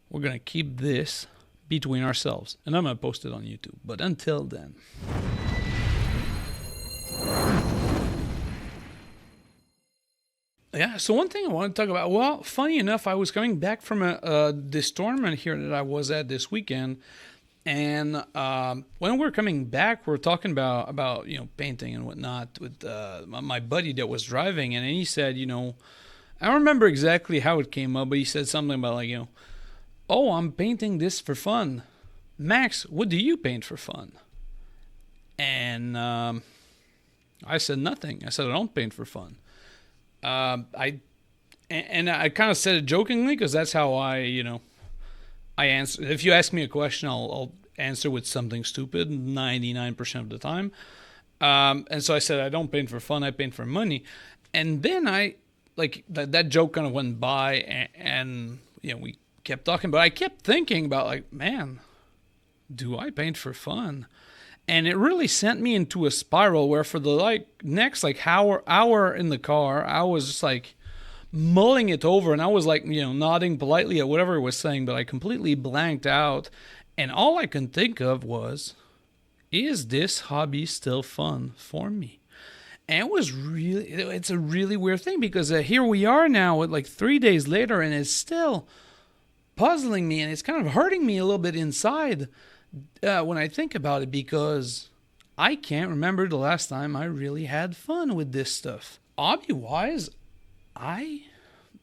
We're going to keep this between ourselves. And I'm going to post it on YouTube. But until then. Yeah, so one thing I want to talk about. Well, funny enough, I was coming back from this tournament here that I was at this weekend. And when we're coming back, we're talking about painting and whatnot with my buddy that was driving. And he said, I don't remember exactly how it came up, but he said something about like, oh, I'm painting this for fun. Max, what do you paint for fun? And I said nothing. I said I don't paint for fun. I kind of said it jokingly because that's how I answer. If you ask me a question, I'll answer with something stupid 99% of the time. And so I said I don't paint for fun. I paint for money. And then that joke kind of went by, and we kept talking. But I kept thinking about like, man, do I paint for fun? And it really sent me into a spiral where for the next hour in the car, I was just like mulling it over, and I was like, nodding politely at whatever it was saying, but I completely blanked out. And all I can think of was, is this hobby still fun for me? And it's a really weird thing because here we are now with like 3 days later, and it's still puzzling me, and it's kind of hurting me a little bit inside. When I think about it, because I can't remember the last time I really had fun with this stuff. Hobby-wise, I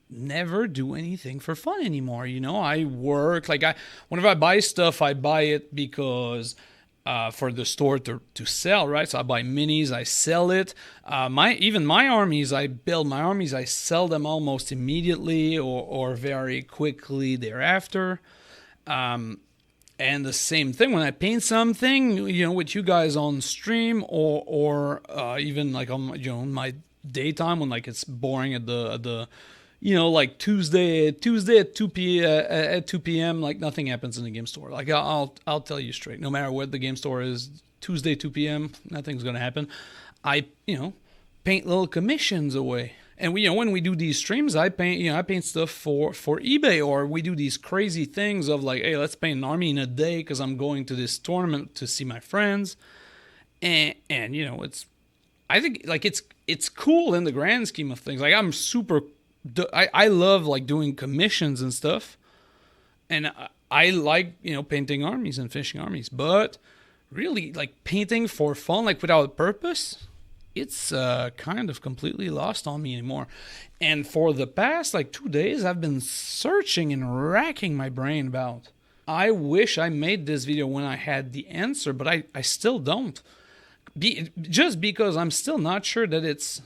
never do anything for fun anymore. I work. Whenever I buy stuff, I buy it because for the store to sell, right? So I buy minis, I sell it. My armies, I build my armies, I sell them almost immediately or very quickly thereafter. And the same thing when I paint something, with you guys on stream or even like on my daytime when like it's boring at the like Tuesday at 2 p.m. like nothing happens in the game store. Like I'll tell you straight, no matter what the game store is, Tuesday 2 p.m. nothing's gonna happen. I paint little commissions away. And when we do these streams, I paint stuff for eBay, or we do these crazy things of like, hey, let's paint an army in a day because I'm going to this tournament to see my friends, and I think like it's cool in the grand scheme of things. Like I love like doing commissions and stuff, and I like painting armies and finishing armies, but really like painting for fun, like without a purpose, it's kind of completely lost on me anymore. And for the past 2 days, I've been searching and racking my brain about. I wish I made this video when I had the answer, but I still don't. Just because I'm still not sure that it's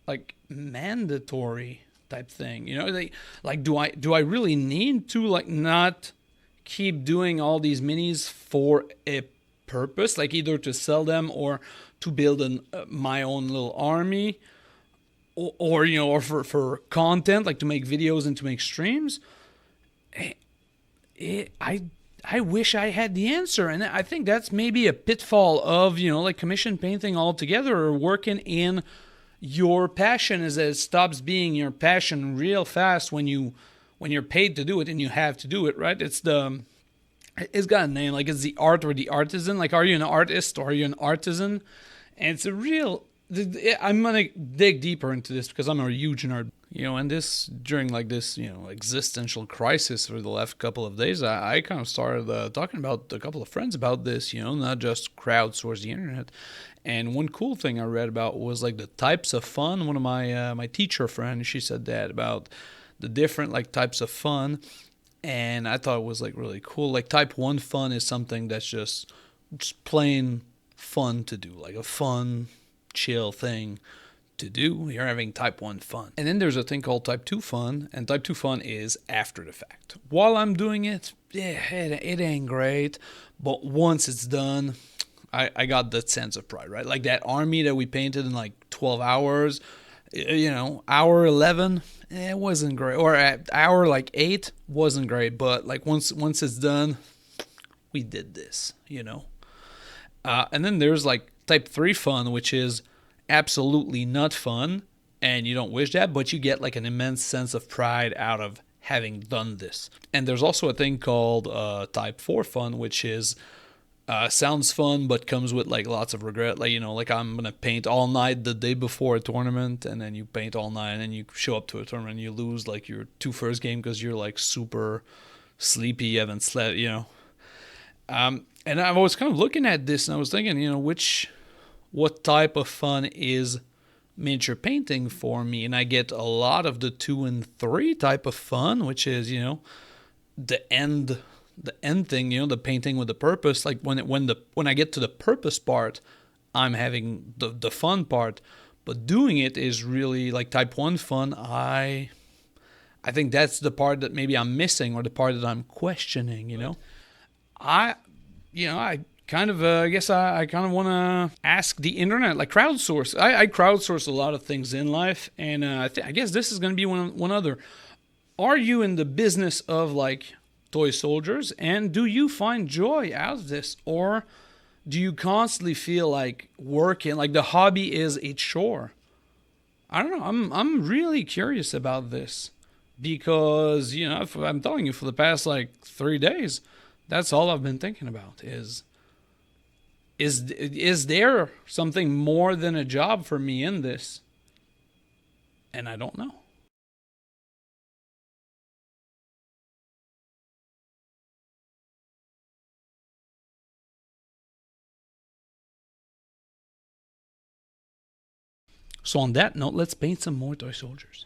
like mandatory type thing. Do I really need to not keep doing all these minis for a purpose, like either to sell them or to build my own little army, or for content, like to make videos and to make streams? I wish I had the answer, and I think that's maybe a pitfall of commission painting altogether, or working in your passion, is that it stops being your passion real fast when you're paid to do it and you have to do it, right? It's got a name, like it's the art or the artisan. Like, are you an artist or are you an artisan? And it's a real. I'm gonna dig deeper into this because I'm a huge nerd. And during this existential crisis for the last couple of days, I kind of started talking about a couple of friends about this. Not just crowdsource the internet. And one cool thing I read about was like the types of fun. One of my teacher friends, she said that about the different types of fun. And I thought it was really cool. Like type 1 fun is something that's just plain fun to do, like a fun, chill thing to do. You're having type 1 fun. And then there's a thing called type 2 fun, and type 2 fun is after the fact. While I'm doing it, it ain't great, but once it's done, I got that sense of pride, right? Like that army that we painted in 12 hours, hour 11, it wasn't great, or at hour 8 wasn't great, but once it's done, we did this, and then there's type 3 fun, which is absolutely not fun, and you don't wish that, but you get an immense sense of pride out of having done this. And there's also a thing called Type 4 fun, which is sounds fun but comes with like lots of regret. Like, you know, like I'm gonna paint all night the day before a tournament, and then you paint all night, and then you show up to a tournament and you lose like your two first game because you're like super sleepy, you haven't slept, you know. And I was kind of looking at this and I was thinking, you know, what type of fun is miniature painting for me? And I get a lot of the 2 and 3 type of fun, which is, you know, the end thing, you know, the painting with the purpose. Like when I get to the purpose part, I'm having the fun part. But doing it is really like type 1 fun. I think that's the part that maybe I'm missing, or the part that I'm questioning, you know. I I kind of, I guess I kind of want to ask the internet, like crowdsource. I crowdsource a lot of things in life, and I guess this is going to be one other. Are you in the business of like toy soldiers, and do you find joy out of this, or do you constantly feel like working, like the hobby is a chore? I don't know. I'm really curious about this because, you know, I'm telling you, for the past like 3 days, that's all I've been thinking about is there something more than a job for me in this? And I don't know. So on that note, let's paint some more toy soldiers.